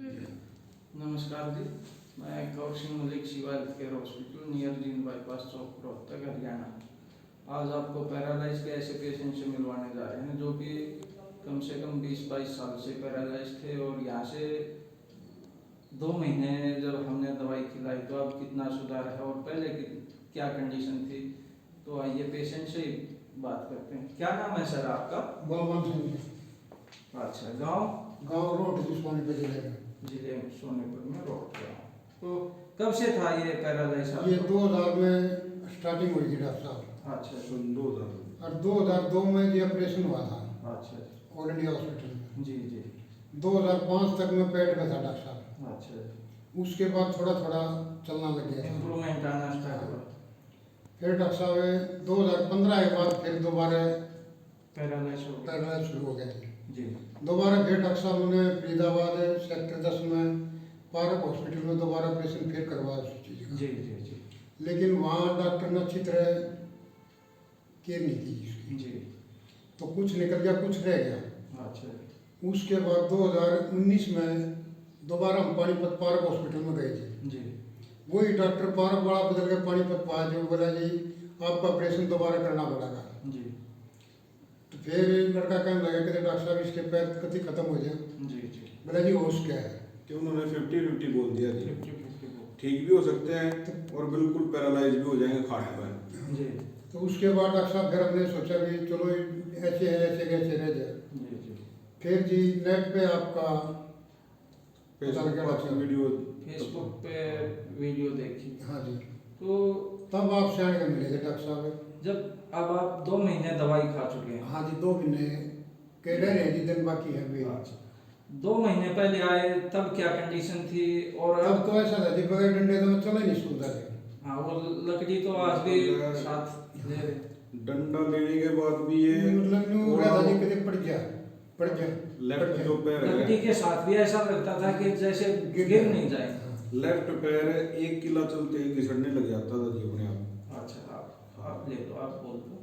नमस्कार जी, मैं Kaur Singh Malik Shiva health care hospital near Jind bypass chowk Rohtak Haryana. आज आपको पैरालाइज के ऐसे पेशेंट से मिलवाने जा रहे हैं जो कि कम से कम 20-22 साल से पैरालाइज थे और यहाँ से 2 महीने जब हमने दवाई खिलाई तो अब कितना सुधार है और पहले की क्या कंडीशन थी। तो आइए पेशेंट से ही बात करते हैं। क्या नाम है सर आपका? बलवंत सिंह। अच्छा, गाँव? गाँव रोड सोनीपत जिले में। जिले सोनीपत में रोड पे। तो कब से था ये पैरालाइज? ये 2000 में स्टार्टिंग हुई थी डॉक्टर साहब। अच्छा, सन 2000 और 2002 में ये ऑपरेशन हुआ था अच्छा ऑल इंडिया हॉस्पिटल में। जी जी। 2005 तक में पेट में था डॉक्टर साहब। अच्छा, उसके बाद थोड़ा थोड़ा चलना लग गया था। इम्प्रूवमेंट आना स्टार्ट हुआ। फिर डॉक्टर साहब 2015 के बाद फिर दोबारा पैरालाइज हो गया। पैरालाइज शुरू हो गया जी दोबारा। फिर डॉक्टर साहब ने फरीदाबाद सेक्टर 10 में पार्क हॉस्पिटल में दोबारा ऑपरेशन फिर करवाया उस चीज़ का। जी जी जी लेकिन वहाँ डॉक्टर ने अच्छी तरह केयर नहीं की उसकी, जी। तो कुछ निकल गया कुछ रह गया। अच्छा उसके बाद 2019 में दोबारा हम पानीपत पार्क हॉस्पिटल में गए थे। जी वही डॉक्टर पार्क वाला बदल के पानीपत पाया जो बोला जी आपका ऑपरेशन दोबारा करना पड़ेगा। जी तो फिर लड़का कहने लगा कि डॉक्टर साहब इसके पैर कति खत्म हो जाए। जी जी। बोला जी होश क्या है। कि उन्होंने 50-50 बोल दिया जी। 50-50 वो। ठीक भी हो सकते हैं और बिल्कुल पैरालाइज भी हो जाएंगे खाट पर। जी तो उसके बाद डॉक्टर साहब फिर हमने सोचा कि चलो ऐसे है ऐसे कैसे रह जाए। जी जी। फिर जी नेट पे आपका फेसबुक पर आपकी वीडियो फेसबुक पे वीडियो देखी। हाँ जी तो तब आप से आने मिले थे डॉक्टर साहब। जब अब आप 2 महीने दवाई खा चुके हैं। हाँ जी 2 महीने कह रहे हैं जी दिन बाकी है भी। अच्छा, 2 महीने पहले आए तब क्या कंडीशन थी और अब अब? तो ऐसा था जी बगैर डंडे तो मैं चला ही नहीं सकता थे। हाँ, वो लकड़ी तो आज भी साथ ले रहे। डंडा लेने के बाद भी ये मतलब न्यू हो रहा था जी कभी पड़ जा लेफ्ट जो पैर लकड़ी है, के साथ भी ऐसा लगता था कि जैसे गिर नहीं जाए। लेफ्ट पैर 1 किला चलते ही घिसड़ने लग जाता था जी अपने आप। अच्छा, आप ले लो, आप बोल दो।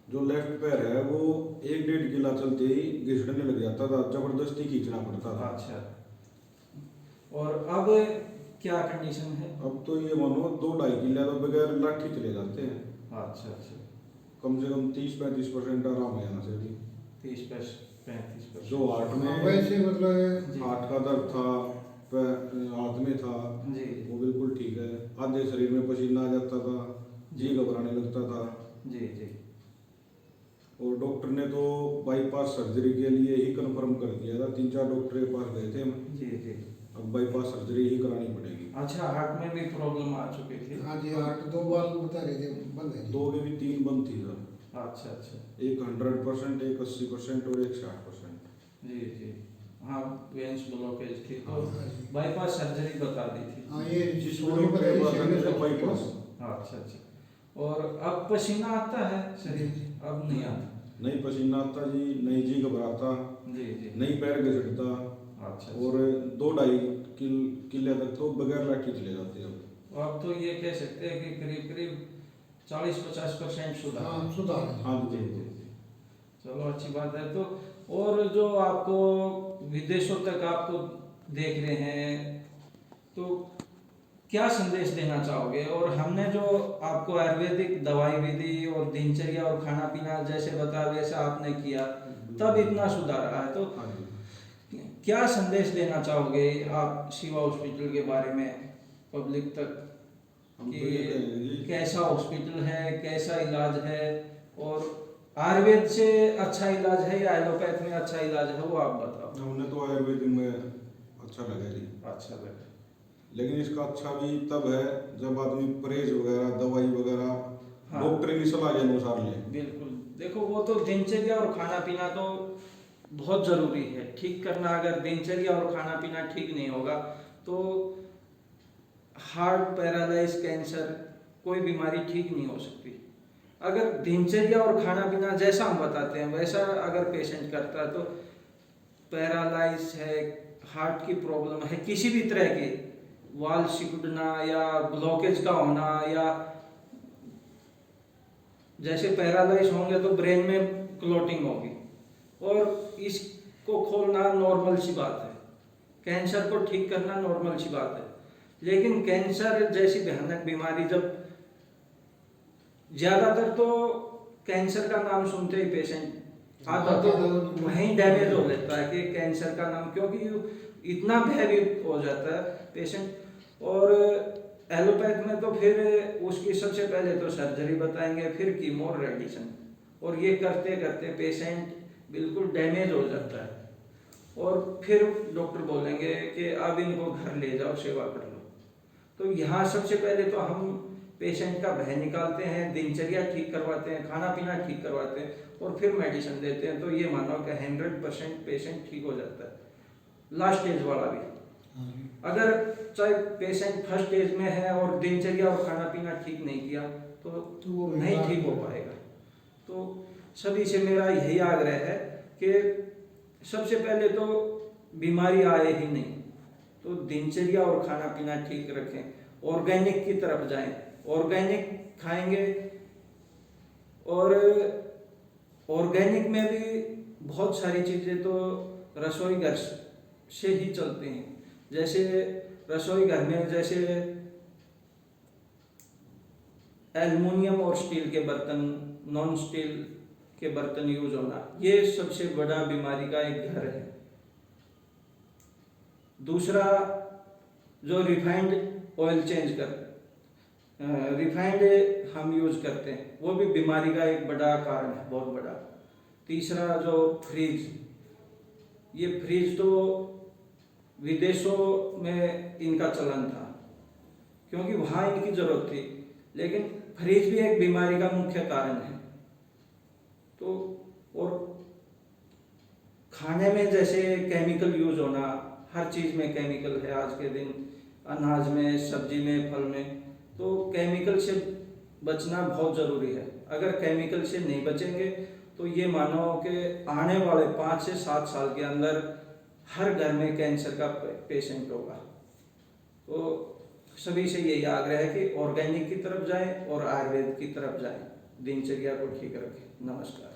जो लेफ्ट पैर है वो 1-1.5 किला चलते ही घिसड़ने लग जाता था, जबरदस्ती खींचना पड़ता था। अच्छा, और अब क्या कंडीशन है? अब तो ये मानो 2-2.5 किला तो बगैर लाठी चले जाते हैं। अच्छा अच्छा। कम से कम 30-35% आराम है यहाँ से भी। 30-35%। जो हार्ट में वैसे मतलब हार्ट का दर्द था, हाथ में था, जी वो बिल्कुल ठीक है। आधे शरीर में पसीना आ जाता था, जी घबराने लगता था। जी जी। और डॉक्टर ने तो बाईपास सर्जरी के लिए ही कंफर्म कर दिया था। 3-4 डॉक्टर के पास गए थे हम। जी जी। अब बाईपास सर्जरी ही करानी पड़ेगी। अच्छा, हार्ट में भी प्रॉब्लम आ चुकी थी? हाँ जी 2 बार बता रहे थे बंद है जी। 2 में भी 3 बंद थी सर। अच्छा अच्छा। एक 100%, एक 80% और एक 60%। जी जी। हाँ, वेंस ब्लॉकेज थी तो हाँ जी। बाईपास सर्जरी बता दी थी। हाँ ये जिस सोनी डॉक्टर के पास पता जाते थे बाईपास। अच्छा अच्छा। और अब पसीना आता है शरीर? अब नहीं आता? नहीं पसीना आता जी, नहीं जी घबराता, जी जी। नहीं पैर घिसटता। अच्छा। और 2-2.5 किले तक तो बगैर लाठी चले जाते अब। अब तो ये कह सकते हैं कि करीब करीब 40-50% सुधार। हाँ सुधार है। हाँ जी जी जी जी। चलो, अच्छी बात है। तो और जो आपको विदेशों तक आपको देख रहे हैं तो क्या संदेश देना चाहोगे? और हमने जो आपको आयुर्वेदिक दवाई भी दी और दिनचर्या और खाना पीना जैसे बताया वैसा आपने किया तब इतना सुधार आया, तो हाँ जी। क्या संदेश देना चाहोगे आप शिवा हॉस्पिटल के बारे में पब्लिक तक हम तो कि ये कहेंगे जी, कैसा हॉस्पिटल है, कैसा इलाज है और आयुर्वेद से अच्छा इलाज है या एलोपैथ में अच्छा इलाज है, वो आप बताओ। हमने तो आयुर्वेदिक में अच्छा लगा जी। अच्छा लगा। लेकिन इसका अच्छा भी तब है जब आदमी परहेज वगैरह, दवाई वगैरह हाँ। डॉक्टर की सलाह के अनुसार ले। बिल्कुल, देखो वो तो दिनचर्या और खाना पीना तो बहुत ज़रूरी है ठीक करना। अगर दिनचर्या और खाना पीना ठीक नहीं होगा तो हार्ट, पैरालाइज, कैंसर, कोई बीमारी ठीक नहीं हो सकती। अगर दिनचर्या और खाना पीना जैसा हम बताते हैं वैसा अगर पेशेंट करता है तो पैरालाइज है, हार्ट की प्रॉब्लम है, किसी भी तरह की वाल सिकुड़ना या ब्लॉकेज का होना, या जैसे पैरालाइज होंगे तो ब्रेन में क्लॉटिंग होगी और इसको खोलना नॉर्मल सी बात है। कैंसर को ठीक करना नॉर्मल सी बात है, लेकिन कैंसर जैसी भयानक बीमारी, जब ज्यादातर तो कैंसर का नाम सुनते ही पेशेंट आता तो वहीं डैमेज हो जाता है कि कैंसर का नाम, क्योंकि इतना भयभीत हो जाता है पेशेंट। और एलोपैथ में तो फिर उसकी सबसे पहले तो सर्जरी बताएंगे, फिर कीमो और रेडिएशन, और ये करते करते पेशेंट बिल्कुल डैमेज हो जाता है, और फिर डॉक्टर बोलेंगे कि अब इनको घर ले जाओ, सेवा कर लो। तो यहाँ सबसे पहले तो हम पेशेंट का भय निकालते हैं, दिनचर्या ठीक करवाते हैं, खाना पीना ठीक करवाते हैं, और फिर मेडिसिन देते हैं। तो ये मानो कि 100% पेशेंट ठीक हो जाता है, लास्ट स्टेज वाला भी। अगर चाहे पेशेंट फर्स्ट स्टेज में है और दिनचर्या और खाना पीना ठीक नहीं किया तो वो नहीं ठीक हो पाएगा। तो सभी से मेरा यही आग्रह है कि सबसे पहले तो बीमारी आए ही नहीं तो दिनचर्या और खाना पीना ठीक रखें, ऑर्गेनिक की तरफ जाएं, ऑर्गेनिक खाएंगे। और ऑर्गेनिक में भी बहुत सारी चीज़ें तो रसोई घर से ही चलती हैं। जैसे रसोई घर में जैसे एल्युमिनियम और स्टील के बर्तन, नॉन स्टील के बर्तन यूज होना, ये सबसे बड़ा बीमारी का एक घर है। दूसरा, जो रिफाइंड ऑयल चेंज कर रिफाइंड हम यूज करते हैं, वो भी बीमारी का एक बड़ा कारण है, बहुत बड़ा। तीसरा, जो फ्रिज, ये फ्रिज तो विदेशों में इनका चलन था क्योंकि वहाँ इनकी जरूरत थी, लेकिन फ्रिज भी एक बीमारी का मुख्य कारण है। तो और खाने में जैसे केमिकल यूज होना, हर चीज़ में केमिकल है आज के दिन, अनाज में, सब्जी में, फल में, तो केमिकल से बचना बहुत ज़रूरी है। अगर केमिकल से नहीं बचेंगे तो ये मानो कि आने वाले 5 से 7 साल के अंदर हर घर में कैंसर का पेशेंट होगा। तो सभी से यही आग्रह है कि ऑर्गेनिक की तरफ जाएं और आयुर्वेद की तरफ जाएं, दिनचर्या को ठीक रखें। नमस्कार।